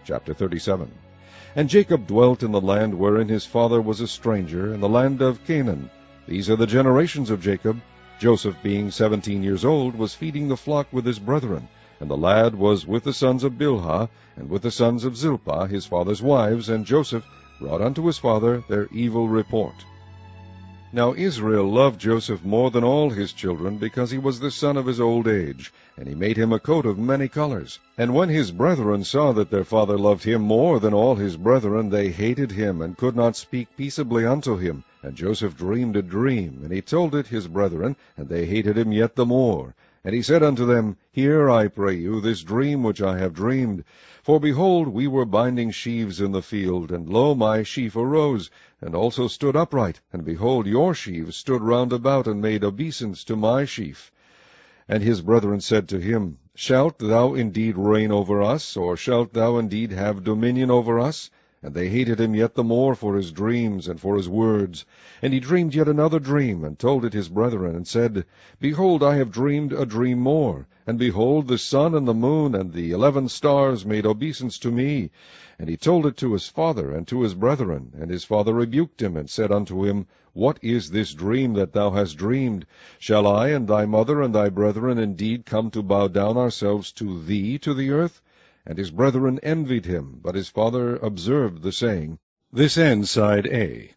Chapter 37. And Jacob dwelt in the land wherein his father was a stranger, in the land of Canaan. These are the generations of Jacob. Joseph, being 17 years old, was feeding the flock with his brethren, and the lad was with the sons of Bilhah, and with the sons of Zilpah, his father's wives, and Joseph brought unto his father their evil report. Now Israel loved Joseph more than all his children, because he was the son of his old age, and he made him a coat of many colors. And when his brethren saw that their father loved him more than all his brethren, they hated him, and could not speak peaceably unto him. And Joseph dreamed a dream, and he told it his brethren, and they hated him yet the more. And he said unto them, Hear, I pray you, this dream which I have dreamed. For behold, we were binding sheaves in the field, and lo, my sheaf arose, and also stood upright, and behold, your sheaves stood round about, and made obeisance to my sheaf. And his brethren said to him, Shalt thou indeed reign over us, or shalt thou indeed have dominion over us? And they hated him yet the more for his dreams and for his words. And he dreamed yet another dream, and told it his brethren, and said, Behold, I have dreamed a dream more. And behold, the sun and the moon and the 11 stars made obeisance to me. And he told it to his father and to his brethren. And his father rebuked him, and said unto him, What is this dream that thou hast dreamed? Shall I and thy mother and thy brethren indeed come to bow down ourselves to thee to the earth? And his brethren envied him, but his father observed the saying. This ends side A.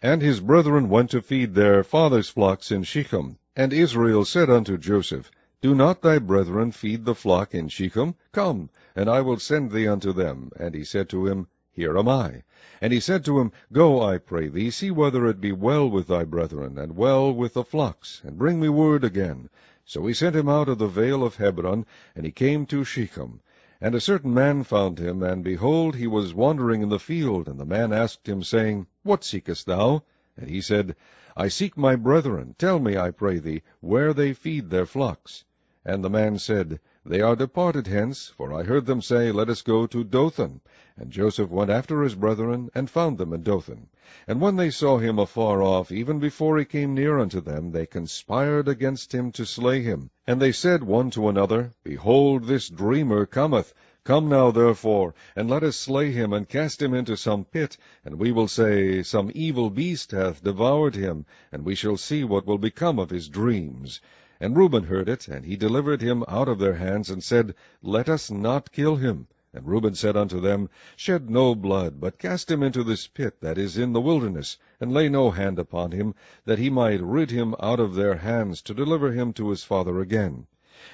And his brethren went to feed their father's flocks in Shechem. And Israel said unto Joseph, Do not thy brethren feed the flock in Shechem? Come, and I will send thee unto them. And he said to him, Here am I. And he said to him, Go, I pray thee, see whether it be well with thy brethren, and well with the flocks, and bring me word again. So he sent him out of the vale of Hebron, and he came to Shechem. And a certain man found him, and behold, he was wandering in the field. And the man asked him, saying, What seekest thou? And he said, I seek my brethren. Tell me, I pray thee, where they feed their flocks. And the man said, They are departed hence, for I heard them say, Let us go to Dothan. And Joseph went after his brethren, and found them in Dothan. And when they saw him afar off, even before he came near unto them, they conspired against him to slay him. And they said one to another, Behold, this dreamer cometh. Come now, therefore, and let us slay him, and cast him into some pit, and we will say, Some evil beast hath devoured him, and we shall see what will become of his dreams. And Reuben heard it, and he delivered him out of their hands, and said, Let us not kill him. And Reuben said unto them, Shed no blood, but cast him into this pit that is in the wilderness, and lay no hand upon him, that he might rid him out of their hands, to deliver him to his father again.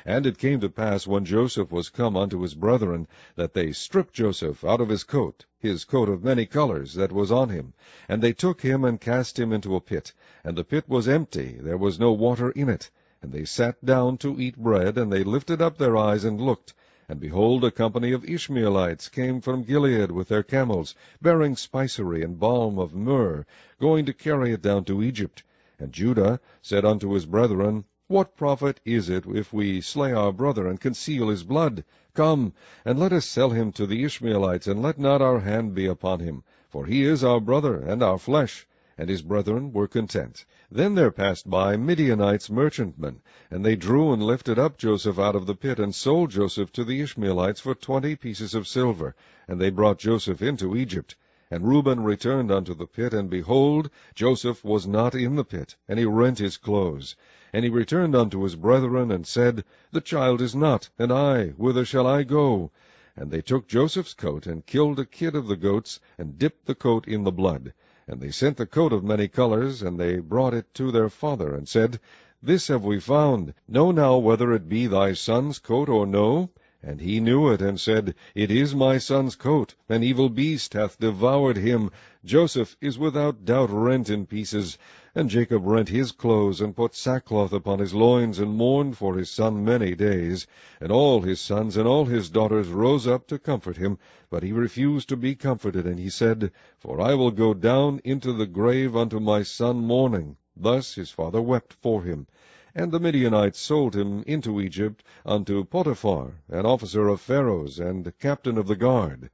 And it came to pass, when Joseph was come unto his brethren, that they stripped Joseph out of his coat of many colors that was on him. And they took him, and cast him into a pit. And the pit was empty, there was no water in it. And they sat down to eat bread, and they lifted up their eyes, and looked. And behold, a company of Ishmaelites came from Gilead with their camels, bearing spicery and balm of myrrh, going to carry it down to Egypt. And Judah said unto his brethren, What profit is it if we slay our brother, and conceal his blood? Come, and let us sell him to the Ishmaelites, and let not our hand be upon him, for he is our brother, and our flesh. And his brethren were content. Then there passed by Midianites merchantmen, and they drew and lifted up Joseph out of the pit, and sold Joseph to the Ishmaelites for 20 pieces of silver. And they brought Joseph into Egypt. And Reuben returned unto the pit, and behold, Joseph was not in the pit, and he rent his clothes. And he returned unto his brethren, and said, The child is not, and I, whither shall I go? And they took Joseph's coat, and killed a kid of the goats, and dipped the coat in the blood. And they sent the coat of many colors, and they brought it to their father, and said, This have we found. Know now whether it be thy son's coat or no. And he knew it, and said, It is my son's coat. An evil beast hath devoured him. Joseph is without doubt rent in pieces. And Jacob rent his clothes, and put sackcloth upon his loins, and mourned for his son many days. And all his sons and all his daughters rose up to comfort him, but he refused to be comforted. And he said, For I will go down into the grave unto my son mourning. Thus his father wept for him. And the Midianites sold him into Egypt unto Potiphar, an officer of Pharaoh's, and captain of the guard.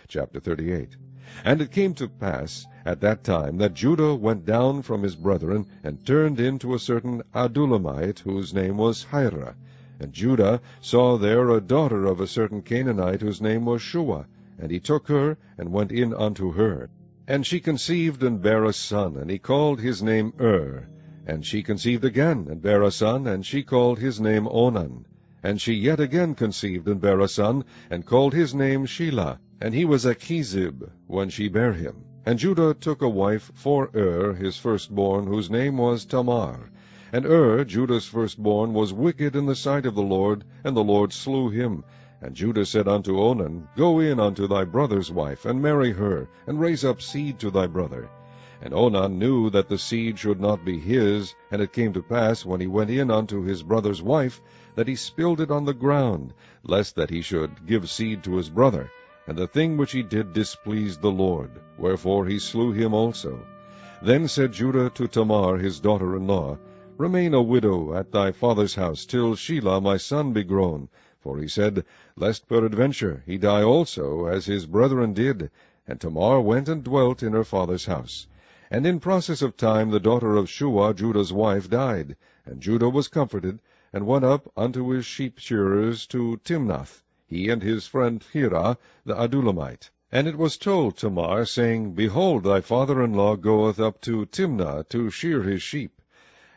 Chapter 38. And it came to pass at that time that Judah went down from his brethren, and turned into a certain Adullamite, whose name was Hira. And Judah saw there a daughter of a certain Canaanite, whose name was Shua. And he took her, and went in unto her. And she conceived, and bare a son, and he called his name And she conceived again, and bare a son, and she called his name Onan. And she yet again conceived, and bare a son, and called his name Shelah. And he was Achizib, when she bare him. And Judah took a wife for his firstborn, whose name was Tamar. And Judah's firstborn, was wicked in the sight of the Lord, and the Lord slew him. And Judah said unto Onan, Go in unto thy brother's wife, and marry her, and raise up seed to thy brother. And Onan knew that the seed should not be his, and it came to pass, when he went in unto his brother's wife, that he spilled it on the ground, lest that he should give seed to his brother. And the thing which he did displeased the Lord, wherefore he slew him also. Then said Judah to Tamar his daughter-in-law, Remain a widow at thy father's house, till Shelah my son be grown. For he said, Lest peradventure he die also, as his brethren did. And Tamar went and dwelt in her father's house. And in process of time the daughter of Shua, Judah's wife, died. And Judah was comforted, and went up unto his sheep-shearers to Timnath, he and his friend Hirah the Adullamite. And it was told Tamar, saying, Behold, thy father-in-law goeth up to Timnah to shear his sheep.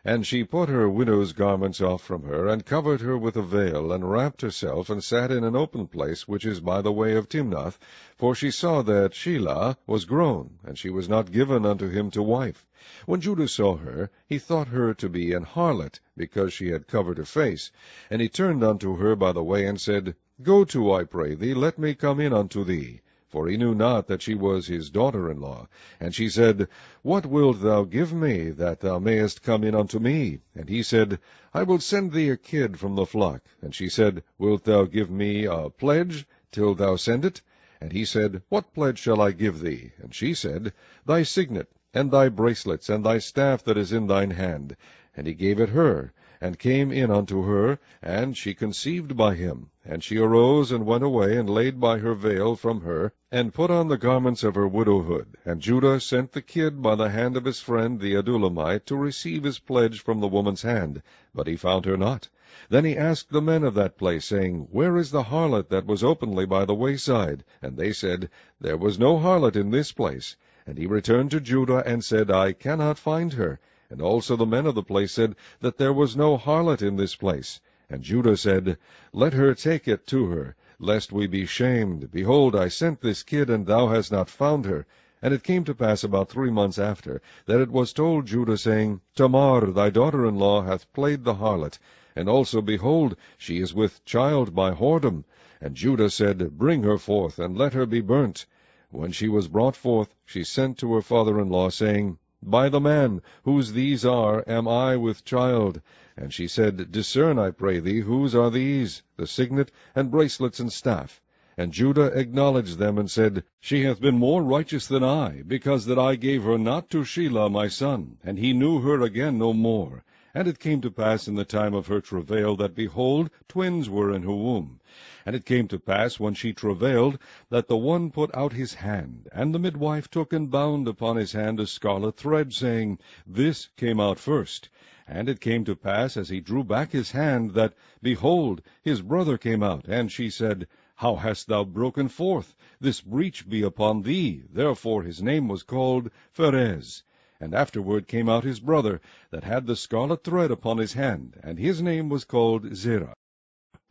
And she put her widow's garments off from her, and covered her with a veil, and wrapped herself, and sat in an open place, which is by the way of Timnath, for she saw that Shelah was grown, and she was not given unto him to wife. When Judah saw her, he thought her to be an harlot, because she had covered her face. And he turned unto her by the way, and said, Go to, I pray thee, let me come in unto thee. For he knew not that she was his daughter-in-law. And she said, What wilt thou give me, that thou mayest come in unto me? And he said, I will send thee a kid from the flock. And she said, Wilt thou give me a pledge till thou send it? And he said, What pledge shall I give thee? And she said, Thy signet, and thy bracelets, and thy staff that is in thine hand. And he gave it her, and came in unto her, and she conceived by him. And she arose, and went away, and laid by her veil from her, and put on the garments of her widowhood. And Judah sent the kid by the hand of his friend the Adullamite to receive his pledge from the woman's hand, but he found her not. Then he asked the men of that place, saying, Where is the harlot that was openly by the wayside? And they said, There was no harlot in this place. And he returned to Judah, and said, I cannot find her. And also the men of the place said, that there was no harlot in this place. And Judah said, Let her take it to her, lest we be shamed. Behold, I sent this kid, and thou hast not found her. And it came to pass about 3 months after, that it was told Judah, saying, Tamar thy daughter-in-law hath played the harlot, and also, behold, she is with child by whoredom. And Judah said, Bring her forth, and let her be burnt. When she was brought forth, she sent to her father-in-law, saying, By the man, whose these are, am I with child. And she said, Discern, I pray thee, whose are these, the signet, and bracelets, and staff. And Judah acknowledged them, and said, She hath been more righteous than I, because that I gave her not to Shelah my son, and he knew her again no more. And it came to pass in the time of her travail, that, behold, twins were in her womb. And it came to pass, when she travailed, that the one put out his hand, and the midwife took and bound upon his hand a scarlet thread, saying, This came out first. And it came to pass, as he drew back his hand, that, behold, his brother came out. And she said, How hast thou broken forth? This breach be upon thee. Therefore his name was called Pharez. And afterward came out his brother, that had the scarlet thread upon his hand, and his name was called Zerah.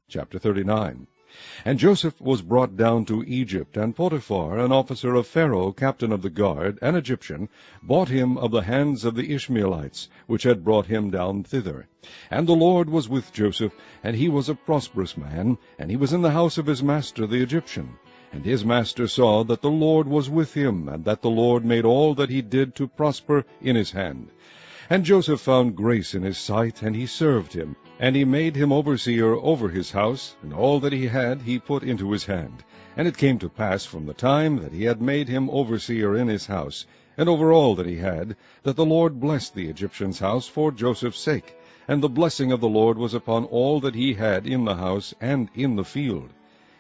Chapter 39. And Joseph was brought down to Egypt, and Potiphar, an officer of Pharaoh, captain of the guard, an Egyptian, bought him of the hands of the Ishmaelites, which had brought him down thither. And the Lord was with Joseph, and he was a prosperous man, and he was in the house of his master the Egyptian. And his master saw that the Lord was with him, and that the Lord made all that he did to prosper in his hand. And Joseph found grace in his sight, and he served him. And he made him overseer over his house, and all that he had he put into his hand. And it came to pass from the time that he had made him overseer in his house, and over all that he had, that the Lord blessed the Egyptian's house for Joseph's sake. And the blessing of the Lord was upon all that he had in the house and in the field.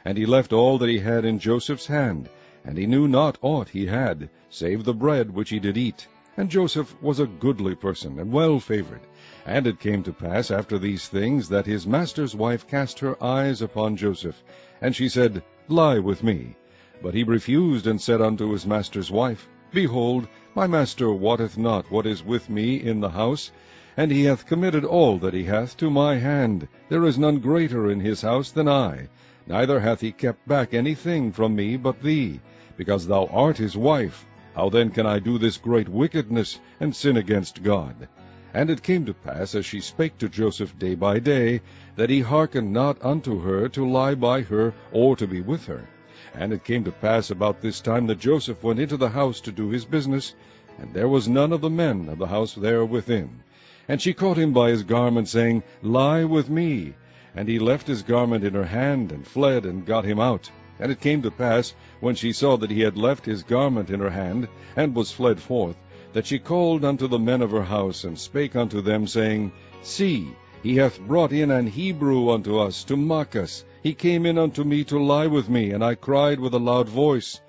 And he left all that he had in Joseph's hand, and he knew not aught he had, save the bread which he did eat. And Joseph was a goodly person, and well favored. And it came to pass after these things, that his master's wife cast her eyes upon Joseph, and she said, Lie with me. But he refused, and said unto his master's wife, Behold, my master wotteth not what is with me in the house, and he hath committed all that he hath to my hand. There is none greater in his house than I, neither hath he kept back anything from me but thee, because thou art his wife. How then can I do this great wickedness, and sin against God? And it came to pass, as she spake to Joseph day by day, that he hearkened not unto her to lie by her, or to be with her. And it came to pass about this time that Joseph went into the house to do his business, and there was none of the men of the house there within. And she caught him by his garment, saying, Lie with me. And he left his garment in her hand, and fled, and got him out. And it came to pass, when she saw that he had left his garment in her hand, and was fled forth, that she called unto the men of her house, and spake unto them, saying, See, he hath brought in an Hebrew unto us, to mock us. He came in unto me to lie with me, and I cried with a loud voice.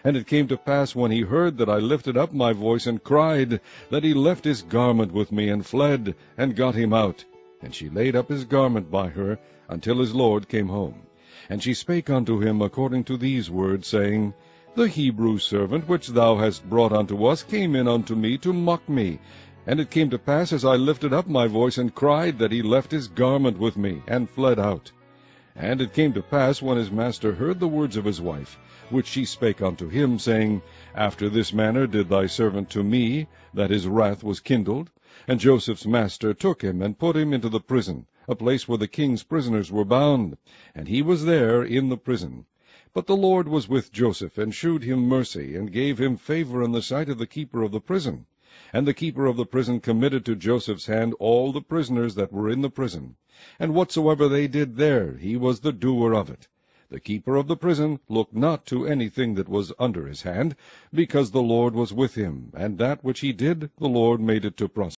And it came to pass, when he heard that I lifted up my voice and cried, that he left his garment with me, and fled, and got him out. And she laid up his garment by her, until his lord came home. And she spake unto him according to these words, saying, The Hebrew servant which thou hast brought unto us came in unto me to mock me. And it came to pass, as I lifted up my voice and cried, that he left his garment with me, and fled out. And it came to pass, when his master heard the words of his wife, which she spake unto him, saying, After this manner did thy servant to me, that his wrath was kindled. And Joseph's master took him, and put him into the prison, a place where the king's prisoners were bound, and he was there in the prison. But the Lord was with Joseph, and shewed him mercy, and gave him favor in the sight of the keeper of the prison. And the keeper of the prison committed to Joseph's hand all the prisoners that were in the prison. And whatsoever they did there, he was the doer of it. The keeper of the prison looked not to anything that was under his hand, because the Lord was with him, and that which he did, the Lord made it to prosper.